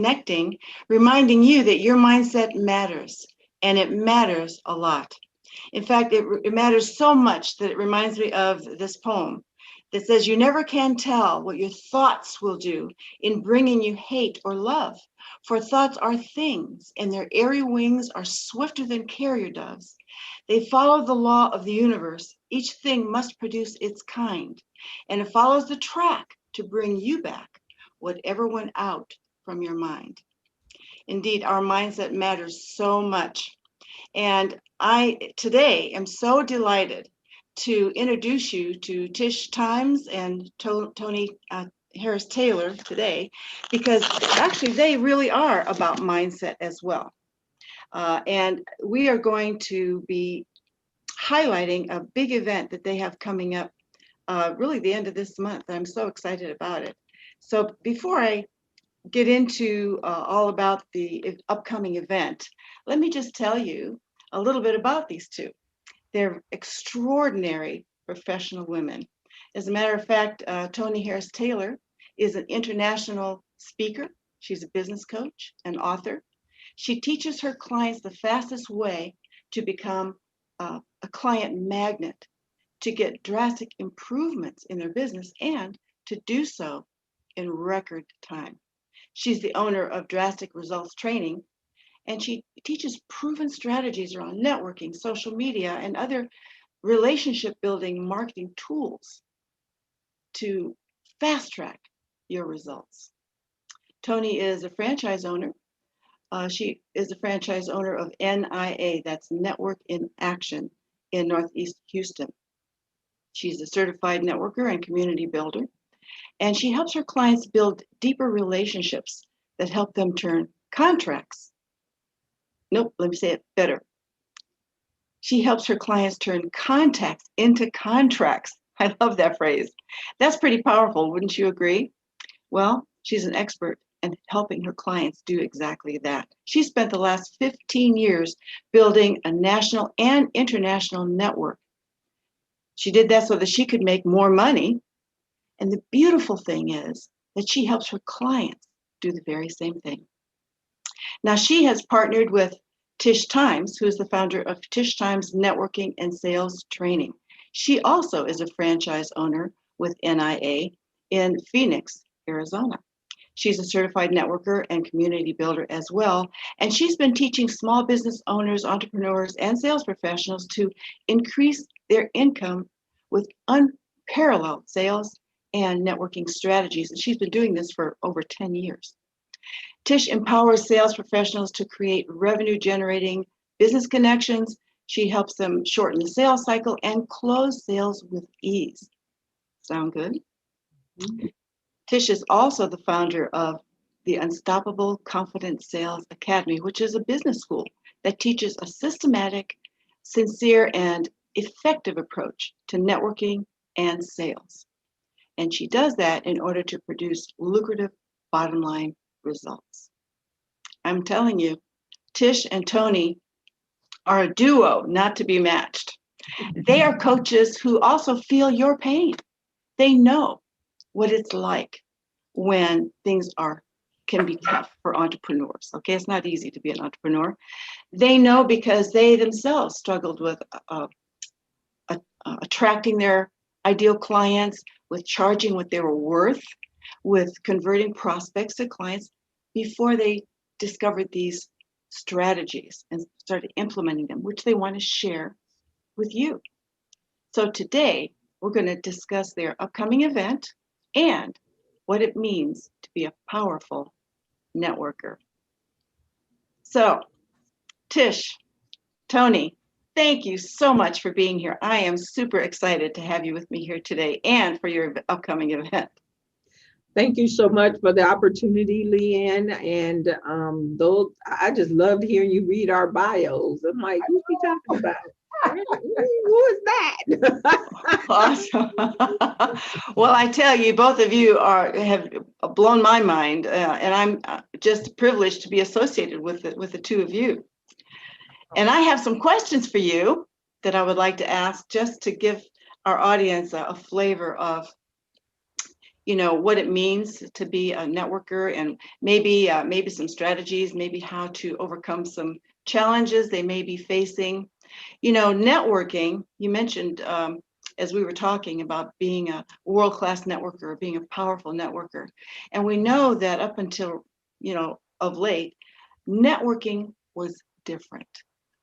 connecting, reminding you that your mindset matters, and it matters a lot. In fact, it matters so much that it reminds me of this poem that says, "You never can tell what your thoughts will do in bringing you hate or love. For thoughts are things, and their airy wings are swifter than carrier doves. They follow the law of the universe. Each thing must produce its kind, and it follows the track to bring you back whatever went out from your mind." Indeed, our mindset matters so much. And I today am so delighted to introduce you to Tish Times and Toni Harris Taylor today, because actually they really are about mindset as well. And we are going to be highlighting a big event that they have coming up really the end of this month. I'm so excited about it. So before I get into all about the upcoming event, let me just tell you a little bit about these two. They're extraordinary professional women. As a matter of fact, Toni Harris Taylor is an international speaker. She's a business coach, an author. She teaches her clients the fastest way to become a client magnet, to get drastic improvements in their business, and to do so in record time. She's the owner of Drastic Results Training, and she teaches proven strategies around networking, social media, and other relationship building marketing tools to fast track your results. Toni is a franchise owner. She is a franchise owner of NIA, that's Network in Action, in Northeast Houston. She's a certified networker and community builder, and she helps her clients build deeper relationships that help them turn contracts. Nope, let me say it better. She helps her clients turn contacts into contracts. I love that phrase. That's pretty powerful, wouldn't you agree? Well, she's an expert in helping her clients do exactly that. She spent the last 15 years building a national and international network. She did that so that she could make more money. And the beautiful thing is that she helps her clients do the very same thing. Now, she has partnered with Tish Times, who is the founder of Tish Times Networking and Sales Training. She also is a franchise owner with NIA in Phoenix, Arizona. She's a certified networker and community builder as well. And she's been teaching small business owners, entrepreneurs, and sales professionals to increase their income with unparalleled sales and networking strategies. And she's been doing this for over 10 years. Tish empowers sales professionals to create revenue-generating business connections. She helps them shorten the sales cycle and close sales with ease. Sound good? Mm-hmm. Tish is also the founder of the Unstoppable Confident Sales Academy, which is a business school that teaches a systematic, sincere, and effective approach to networking and sales. And she does that in order to produce lucrative bottom line results. I'm telling you, Tish and Toni are a duo not to be matched. They are coaches who also feel your pain. They know what it's like when things can be tough for entrepreneurs. Okay, it's not easy to be an entrepreneur. They know because they themselves struggled with attracting their ideal clients, with charging what they were worth, with converting prospects to clients before they discovered these strategies and started implementing them, which they want to share with you. So today, we're going to discuss their upcoming event and what it means to be a powerful networker. So, Tish, Toni, thank you so much for being here. I am super excited to have you with me here today and for your upcoming event. Thank you so much for the opportunity, Leanne. And those, I just loved hearing you read our bios. I'm like, who's she talking about? Who is that? Awesome. Well, I tell you, both of you have blown my mind, and I'm just privileged to be associated with the two of you. And I have some questions for you that I would like to ask, just to give our audience a flavor of, what it means to be a networker, and maybe some strategies, maybe how to overcome some challenges they may be facing. Networking, you mentioned, as we were talking about being a world-class networker, being a powerful networker. And we know that up until, of late, networking was different.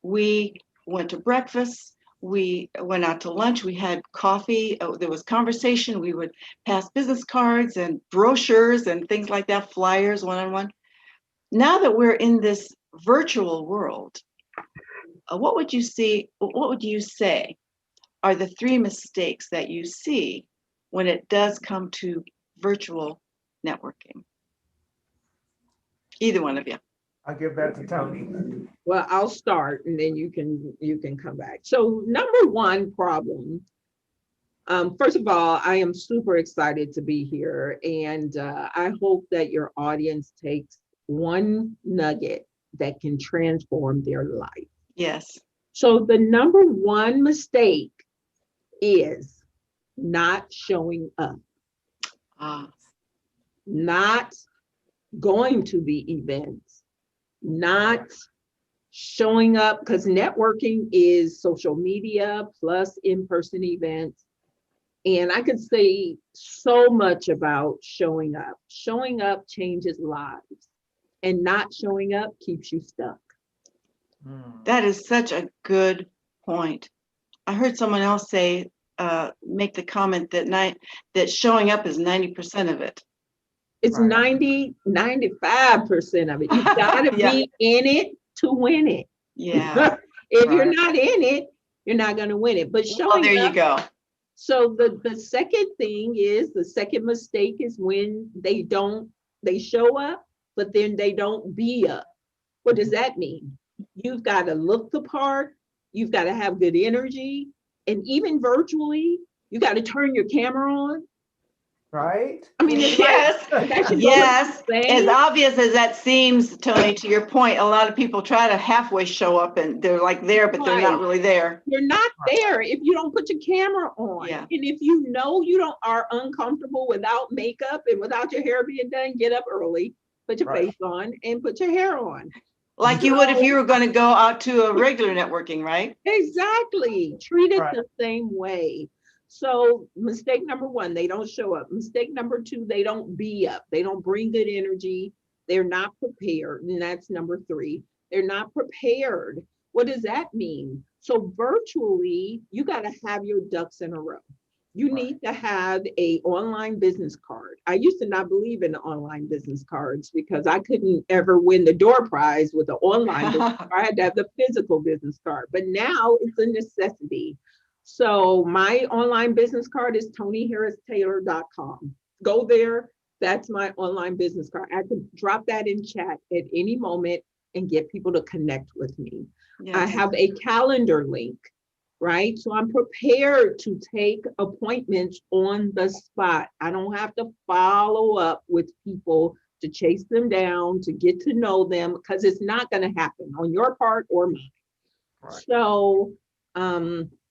We went to breakfast, we went out to lunch, we had coffee, there was conversation, we would pass business cards and brochures and things like that, flyers, one-on-one. Now that we're in this virtual world, what would you say are the 3 mistakes that you see when it does come to virtual networking? Either one of you. I'll give that to Toni. Well, I'll start and then you can come back. So number one problem, first of all, I am super excited to be here, and I hope that your audience takes one nugget that can transform their life. Yes. So the number one mistake is not showing up, not going to the events, not showing up, because networking is social media plus in-person events. And I could say so much about showing up. Showing up changes lives, and not showing up keeps you stuck. That is such a good point. I heard someone else say, make the comment that showing up is 90% of it. It's 90, 95% of it. You gotta Yeah. be in it to win it. Yeah. If Right. you're not in it, you're not gonna win it. But showing Well, there up, you go. so the second thing is, the second mistake is when they show up, but then they don't be up. What does that mean? You've got to look the part, you've got to have good energy, and even virtually, you got to turn your camera on. Right? I mean, it's Yes. like, that should go Yes. without saying. As obvious as that seems, Toni, to your point, a lot of people try to halfway show up and they're like there, but they're not Right. really there. You're not there if you don't put your camera on. Yeah. And if you know you are uncomfortable without makeup and without your hair being done, get up early, put your Right. face on, and put your hair on. Like you would if you were going to go out to a regular networking, right? Exactly. Treat it Right. the same way. So mistake number one, they don't show up. Mistake number two, they don't be up. They don't bring good energy. They're not prepared. And that's number three. They're not prepared. What does that mean? So virtually, you got to have your ducks in a row. You need to have an online business card. I used to not believe in online business cards because I couldn't ever win the door prize with the online business card. I had to have the physical business card, but now it's a necessity. So my online business card is ToniHarrisTaylor.com. Go there. That's my online business card. I can drop that in chat at any moment and get people to connect with me. Yes. I have a calendar link, right? So I'm prepared to take appointments on the spot. I don't have to follow up with people to chase them down, to get to know them, because it's not going to happen on your part or mine. Right. So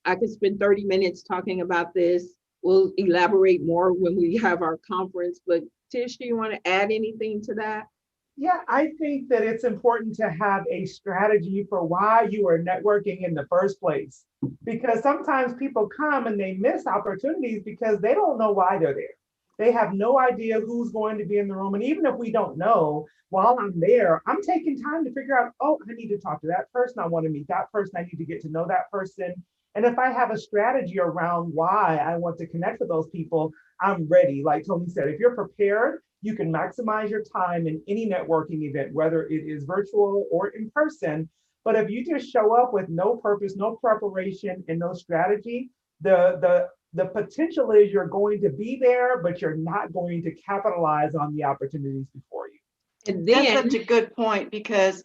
I could spend 30 minutes talking about this. We'll elaborate more when we have our conference, but Tish, do you want to add anything to that? Yeah, I think that it's important to have a strategy for why you are networking in the first place. Because sometimes people come and they miss opportunities because they don't know why they're there. They have no idea who's going to be in the room. And even if we don't know, while I'm there, I'm taking time to figure out, oh, I need to talk to that person. I want to meet that person. I need to get to know that person. And if I have a strategy around why I want to connect with those people, I'm ready. Like Toni said, if you're prepared, you can maximize your time in any networking event, whether it is virtual or in person. But if you just show up with no purpose, no preparation, and no strategy, the potential is you're going to be there, but you're not going to capitalize on the opportunities before you. And then, That's such a good point, because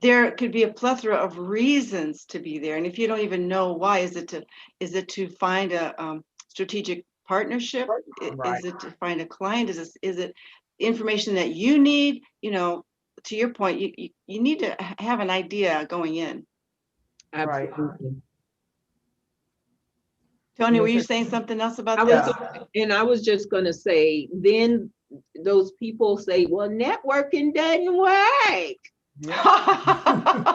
there could be a plethora of reasons to be there. And if you don't even know why, is it to find a strategic partnership? Right. Is it to find a client? Is it information that you need? To your point, you need to have an idea going in. absolutely. Toni, You were you said- saying something else about I this? was, and I was just gonna say, then those people say, well, networking doesn't work. Yeah.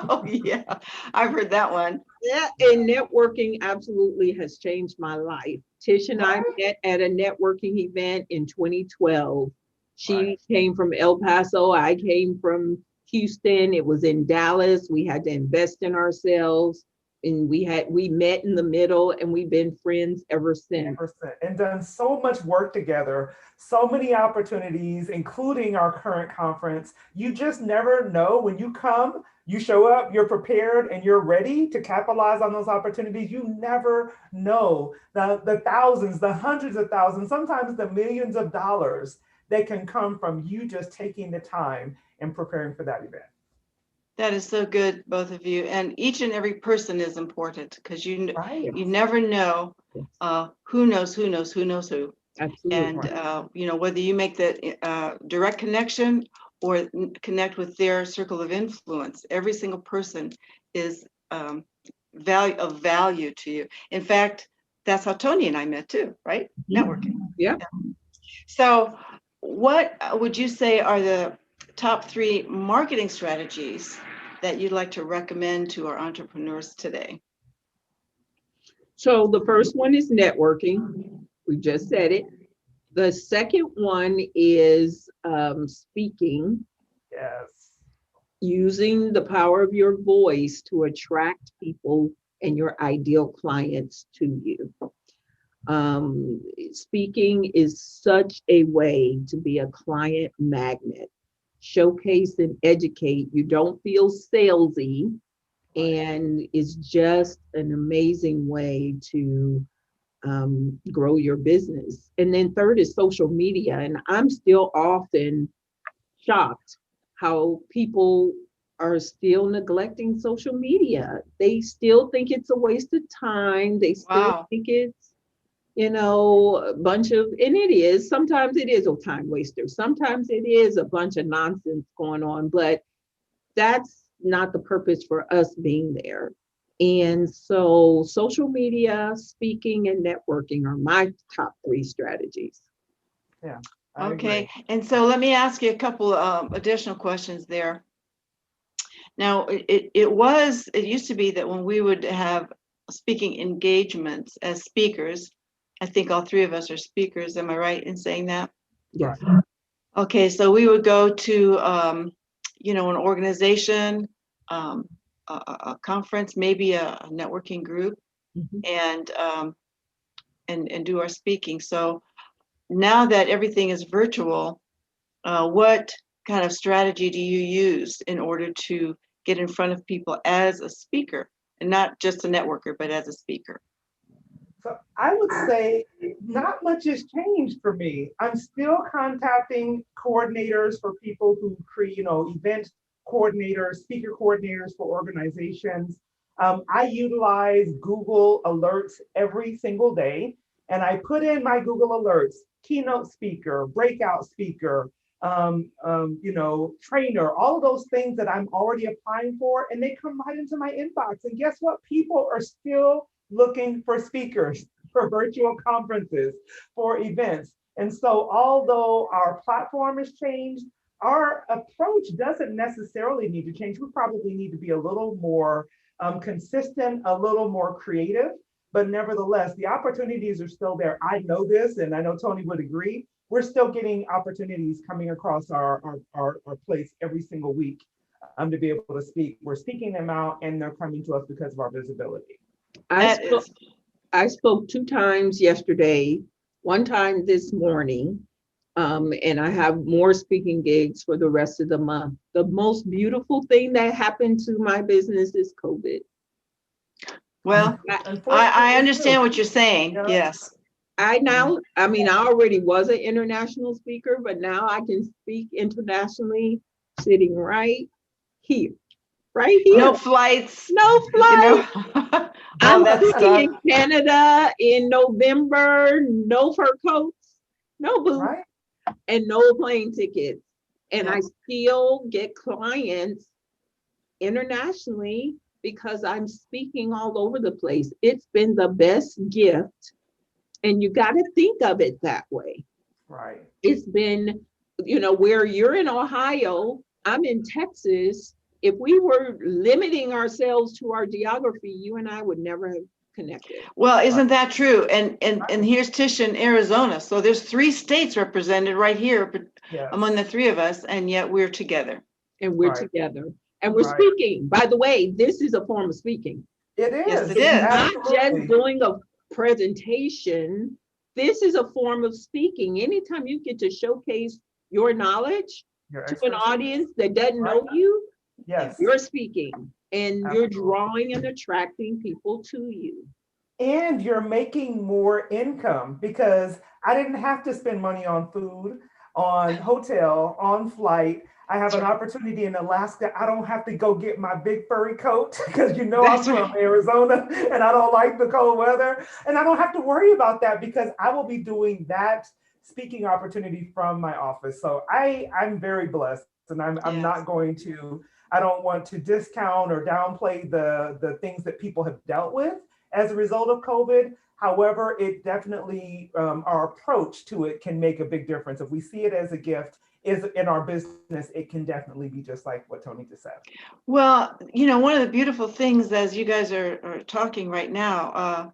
Oh, yeah, I've heard that one. Yeah, and networking absolutely has changed my life. Tish and I Right. met at a networking event in 2012. She Right. came from El Paso, I came from Houston. It was in Dallas. We had to invest in ourselves, and we met in the middle, and we've been friends ever since. 100%. And done so much work together, so many opportunities, including our current conference. You just never know when you come, you show up, you're prepared, and you're ready to capitalize on those opportunities. You never know the thousands, the hundreds of thousands, sometimes the millions of dollars that can come from you just taking the time and preparing for that event. That is so good, both of you. And each and every person is important because Right. you never know who knows who knows who knows who. Absolutely. And whether you make that direct connection or connect with their circle of influence, every single person is of value to you. In fact, that's how Toni and I met too, right? Networking. Yeah. So what would you say are the top 3 marketing strategies that you'd like to recommend to our entrepreneurs today? So the first one is networking. We just said it. The second one is speaking, Yes. using the power of your voice to attract people and your ideal clients to you. Speaking is such a way to be a client magnet, showcase and educate. You don't feel salesy, and it's just an amazing way to grow your business. And then third is social media. And I'm still often shocked how people are still neglecting social media. They still think it's a waste of time. They still Wow. think it's, a bunch of, and it is, sometimes it is a time waster. Sometimes it is a bunch of nonsense going on, but that's not the purpose for us being there. And so social media, speaking, and networking are my top 3 strategies. Yeah. Okay. And so let me ask you a couple additional questions there. Now, it used to be that when we would have speaking engagements as speakers, I think all 3 of us are speakers. Am I right in saying that? Yes. Okay, so we would go to, an organization, a conference, maybe a networking group, Mhm. and do our speaking. So now that everything is virtual, what kind of strategy do you use in order to get in front of people as a speaker, and not just a networker, but as a speaker? So I would say not much has changed for me. I'm still contacting coordinators for people who create, event coordinators, speaker coordinators for organizations. I utilize Google Alerts every single day, and I put in my Google Alerts, keynote speaker, breakout speaker, trainer, all of those things that I'm already applying for, and they come right into my inbox. And guess what? People are still looking for speakers for virtual conferences, for events. And so, although our platform has changed, our approach doesn't necessarily need to change. We probably need to be a little more consistent, a little more creative, but nevertheless, the opportunities are still there. I know this, and I know Toni would agree. We're still getting opportunities coming across our place every single week to be able to speak. We're speaking them out, and they're coming to us because of our visibility. I spoke 2 times yesterday, 1 time this morning, and I have more speaking gigs for the rest of the month. The most beautiful thing that happened to my business is COVID. Well, I understand what you're saying. Yeah. Yes. I already was an international speaker, but now I can speak internationally sitting right here. Right here. No flights. No flights. All I'm that speaking stuff. in Canada in November, no fur coats, no boots, Right? and no plane tickets. And Yeah. I still get clients internationally because I'm speaking all over the place. It's been the best gift. And you got to think of it that way. Right. It's been, where you're in Ohio, I'm in Texas. If we were limiting ourselves to our geography, you and I would never have connected. Well, isn't that true? And here's Tish in Arizona. So there's 3 states represented right here Yes. among the 3 of us, and yet we're together. And we're Right. together. And we're Right. speaking. By the way, this is a form of speaking. It is. Yes, it It's is. not Absolutely. just doing a presentation. This is a form of speaking. Anytime you get to showcase your knowledge Your to an expertise. audience that doesn't know Right. you, Yes. you're speaking and you're Absolutely. drawing and attracting people to you. And you're making more income because I didn't have to spend money on food, on hotel, on flight. I have an opportunity in Alaska. I don't have to go get my big furry coat because I'm That's from Arizona and I don't like the cold weather. And I don't have to worry about that because I will be doing that speaking opportunity from my office. So I'm very blessed, and I'm Yes. not going to, I don't want to discount or downplay the things that people have dealt with as a result of COVID. However, it definitely, our approach to it can make a big difference. If we see it as a gift, is in our business, it can definitely be just like what Toni just said. Well, one of the beautiful things as you guys are talking right now,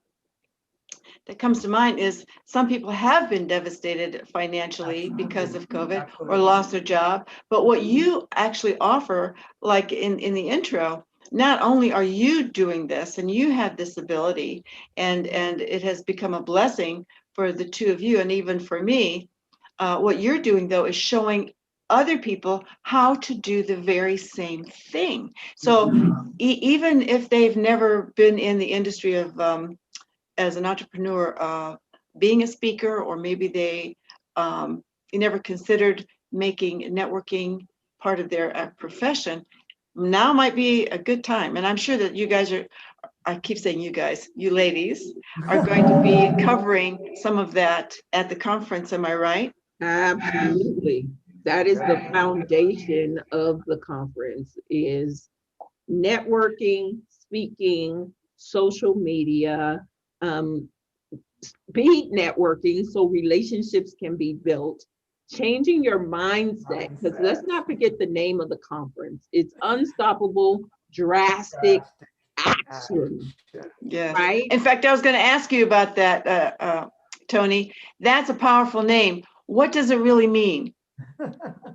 that comes to mind is some people have been devastated financially because of COVID or Absolutely. lost their job. But what you actually offer, like in the intro, not only are you doing this and you have this ability, and it has become a blessing for the 2 of you and even for me, what you're doing though is showing other people how to do the very same thing. So even if they've never been in the industry of as an entrepreneur, being a speaker, or maybe they never considered making networking part of their profession, now might be a good time. And I'm sure that you guys I keep saying you guys, you ladies, are going to be covering some of that at the conference. Am I right? Absolutely. That is the foundation of the conference, is networking, speaking, social media, speed networking so relationships can be built, changing your mindset, because let's not forget the name of the conference. It's Unstoppable Drastic Action, Yes. right? In fact, I was going to ask you about that, Toni. That's a powerful name. What does it really mean?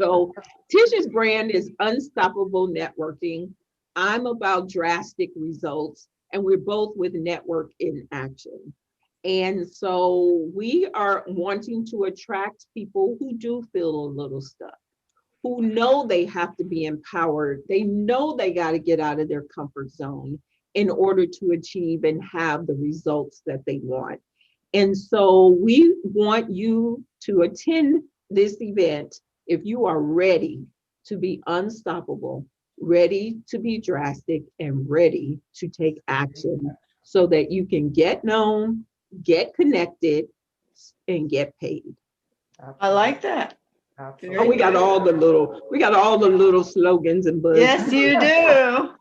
So Tish's brand is Unstoppable Networking. I'm about drastic results, and we're both with Network in Action. And so we are wanting to attract people who do feel a little stuck, who know they have to be empowered. They know they got to get out of their comfort zone in order to achieve and have the results that they want. And so we want you to attend this event if you are ready to be unstoppable, ready to be drastic, and ready to take action so that you can get known, get connected, and get paid. I like that. Absolutely. Oh, we got all the little slogans and buzz. Yes, you do.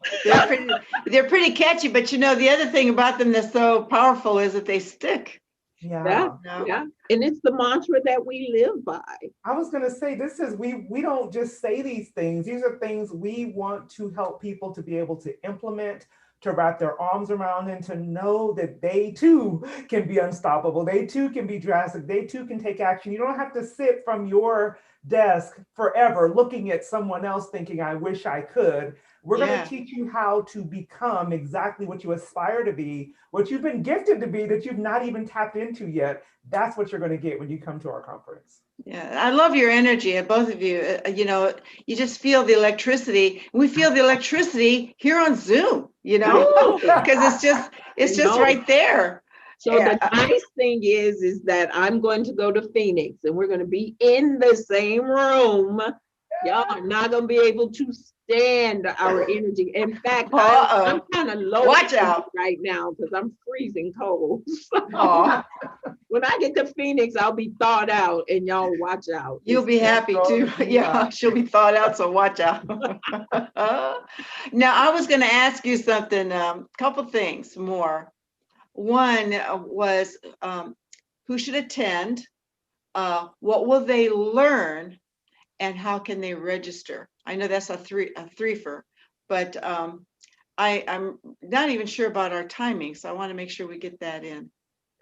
They're pretty catchy, but the other thing about them that's so powerful is that they stick. Yeah. Yeah. And it's the mantra that we live by. I was going to say, this is, we don't just say these things. These are things we want to help people to be able to implement, to wrap their arms around, and to know that they too can be unstoppable. They too can be drastic. They too can take action. You don't have to sit from your desk forever looking at someone else thinking, I wish I could. We're going to teach you how to become exactly what you aspire to be, what you've been gifted to be that you've not even tapped into yet. That's what you're going to get when you come to our conference. Yeah, I love your energy, both of you. You just feel the electricity. We feel the electricity here on Zoom, because it's just right there. So the nice thing is that I'm going to go to Phoenix and we're going to be in the same room. Y'all are not going to be able to stand our energy. In fact, I'm kind of low right now because I'm freezing cold. So when I get to Phoenix, I'll be thawed out, and y'all watch out. You'll be happy too. Yeah, she'll be thawed out, so watch out. Now, I was going to ask you something, couple things more. One was who should attend, what will they learn, and how can they register? I know that's a threefer, but I'm not even sure about our timing, so I want to make sure we get that in.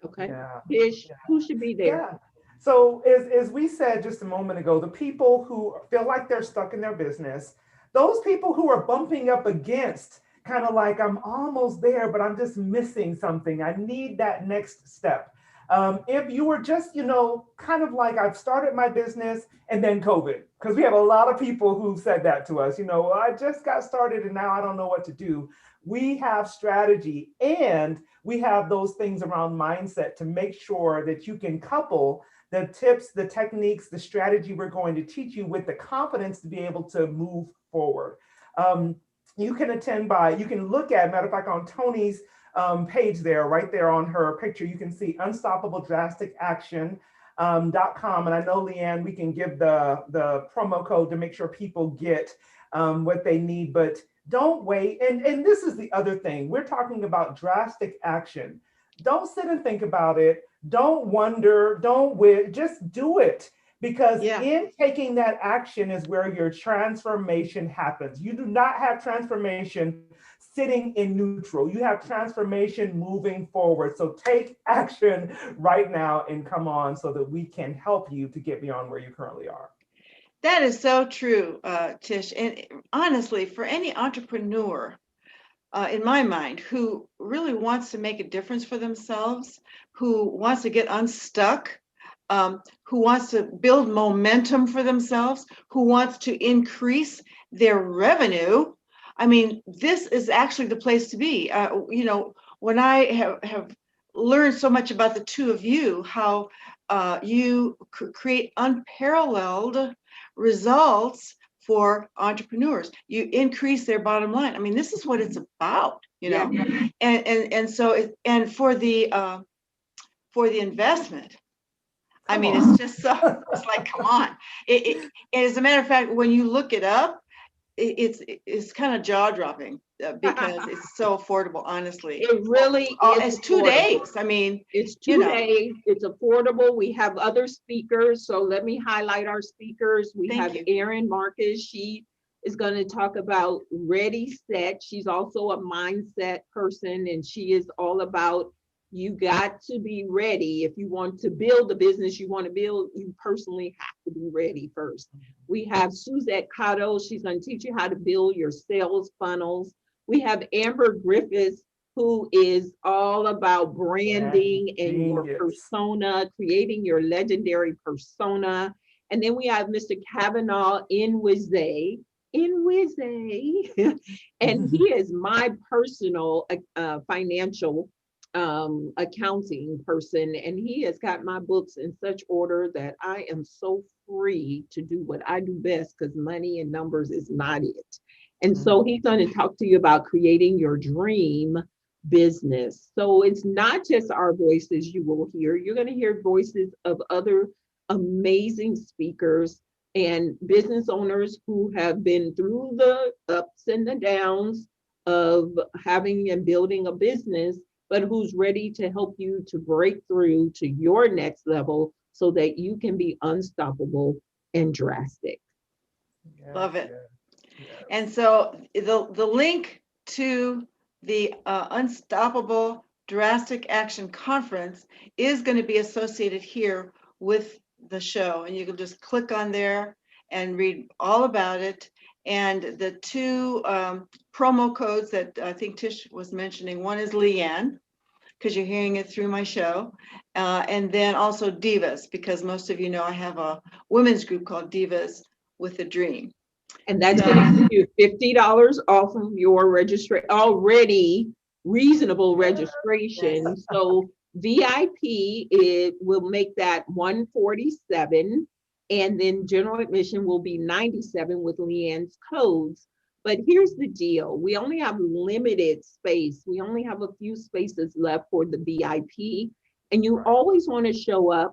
Okay. Yeah. Tish, who should be there? Yeah. So as we said just a moment ago, the people who feel like they're stuck in their business, those people who are bumping up against kind of like, I'm almost there, but I'm just missing something. I need that next step. If you were just, kind of like, I've started my business and then COVID, because we have a lot of people who've said that to us, I just got started and now I don't know what to do. We have strategy and we have those things around mindset to make sure that you can couple the tips, the techniques, the strategy we're going to teach you with the confidence to be able to move forward. You can you can look at, matter of fact, on Toni's page there, right there on her picture, you can see Unstoppable Drastic Action .com. And I know, Leanne, we can give the promo code to make sure people get what they need, but don't wait. And this is the other thing. We're talking about drastic action. Don't sit and think about it. Don't wonder, don't wait, just do it. Because in taking that action is where your transformation happens. You do not have transformation sitting in neutral. You have transformation moving forward. So take action right now and come on so that we can help you to get beyond where you currently are. That is so true, Tish. And honestly, for any entrepreneur, in my mind, who really wants to make a difference for themselves, who wants to get unstuck, who wants to build momentum for themselves, who wants to increase their revenue, I mean, this is actually the place to be. When I have learned so much about the two of you, how you create unparalleled results for entrepreneurs. You increase their bottom line. I mean, this is what it's about, and so and for the investment. I mean, it's just so, it's like, come on. As a matter of fact, when you look it up, it's kind of jaw dropping because it's so affordable, honestly. It really is. It's 2 days. I mean, it's 2 days. It's affordable. We have other speakers. So let me highlight our speakers. We have Erin Marcus. She is going to talk about Ready Set. She's also a mindset person, and she is all about, you got to be ready. If you want to build the business you want to build, you personally have to be ready first. We have Suzette Cotto. She's going to teach you how to build your sales funnels. We have Amber Griffiths, who is all about branding and your persona, creating your legendary persona. And then we have Mr. Kavanaugh Inwize, and he is my personal financial accounting person, and he has got my books in such order that I am so free to do what I do best, because money and numbers is not it. And so he's going to talk to you about creating your dream business. So it's not just our voices you will hear. You're going to hear voices of other amazing speakers and business owners who have been through the ups and the downs of having and building a business, but who's ready to help you to break through to your next level so that you can be unstoppable and drastic. Love it. And so the link to the Unstoppable Drastic Action Conference is going to be associated here with the show. And you can just click on there and read all about it. And the two promo codes that I think Tish was mentioning, one is Leanne, because you're hearing it through my show. And then also Divas, because most of you know I have a women's group called Divas with a Dream. And that's going to give you $50 off of your registration, already reasonable registration. Yes. So VIP, it will make that $147, and then general admission will be $97 with Leanne's codes. But here's the deal. We only have limited space. We only have a few spaces left for the VIP. And you always want to show up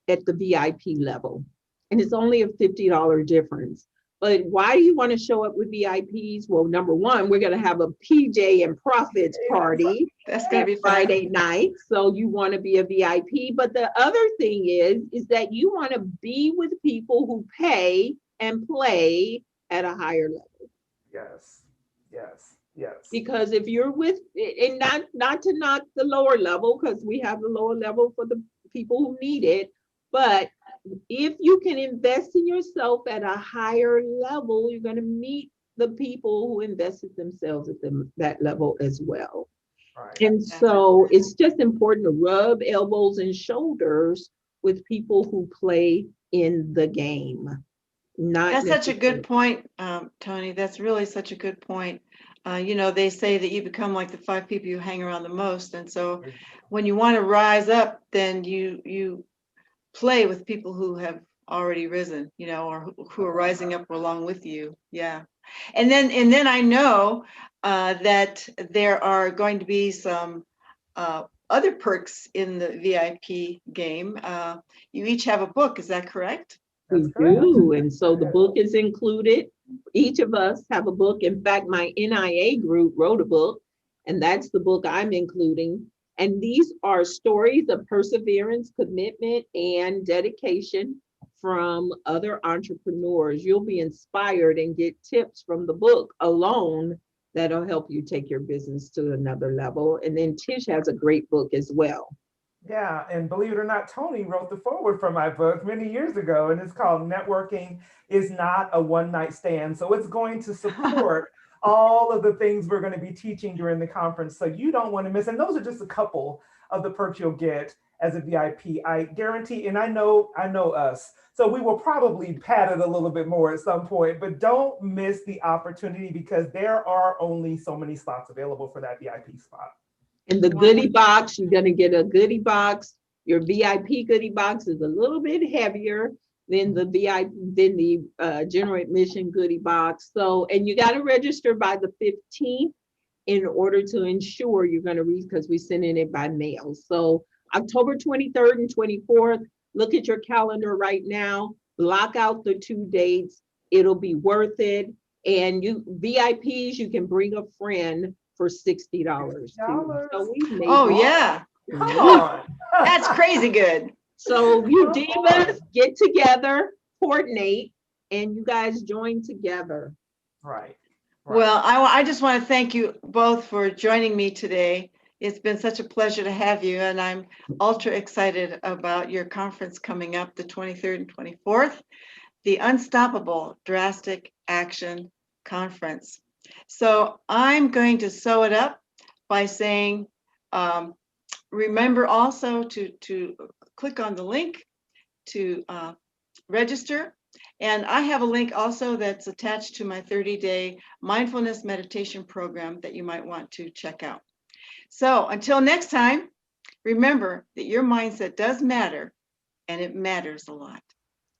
at the VIP level. And it's only a $50 difference. But why do you want to show up with VIPs? Well, number one, we're going to have a PJ and Profits party That's gonna that be fun. Friday night. So you want to be a VIP. But the other thing is that you want to be with people who pay and play at a higher level. Yes, yes, yes. Because if you're with, and not to knock the lower level, because we have the lower level for the people who need it, but if you can invest in yourself at a higher level, you're going to meet the people who invested themselves at that level as well. Right. And so it's just important to rub elbows and shoulders with people who play in the game. That's such a good point, Toni. That's really such a good point. You know, they say that you become like the 5 people you hang around the most. And so when you want to rise up, then you play with people who have already risen, you know, or who are rising up along with you. Yeah. And then I know that there are going to be some other perks in the VIP game. You each have a book, is that correct? We do. And so the book is included. Each of us have a book. In fact, my NIA group wrote a book, and that's the book I'm including. And these are stories of perseverance, commitment, and dedication from other entrepreneurs. You'll be inspired and get tips from the book alone that'll help you take your business to another level. And then Tish has a great book as well. Yeah, and believe it or not, Toni wrote the foreword for my book many years ago, and it's called Networking is Not a One-Night Stand. So it's going to support all of the things we're going to be teaching during the conference. So you don't want to miss. And those are just a couple of the perks you'll get as a VIP. I guarantee, and I know us. So we will probably pad it a little bit more at some point, but don't miss the opportunity because there are only so many slots available for that VIP spot. In the goodie box, you're going to get a goodie box. Your VIP goodie box is a little bit heavier than the general admission goodie box. So, and you got to register by the 15th in order to ensure you're going to read, because we're sending it by mail. So October 23rd and 24th, look at your calendar right now, block out the 2 dates. It'll be worth it. And you VIPs, you can bring a friend for $60 too. So we made yeah. Come on. That's crazy good. So you divas get together, coordinate, and you guys join together. Right. Well, I just want to thank you both for joining me today. It's been such a pleasure to have you, and I'm ultra excited about your conference coming up the 23rd and 24th, the Unstoppable Drastic Action Conference. So I'm going to sew it up by saying, remember also to click on the link to register. And I have a link also that's attached to my 30-day mindfulness meditation program that you might want to check out. So until next time, remember that your mindset does matter, and it matters a lot.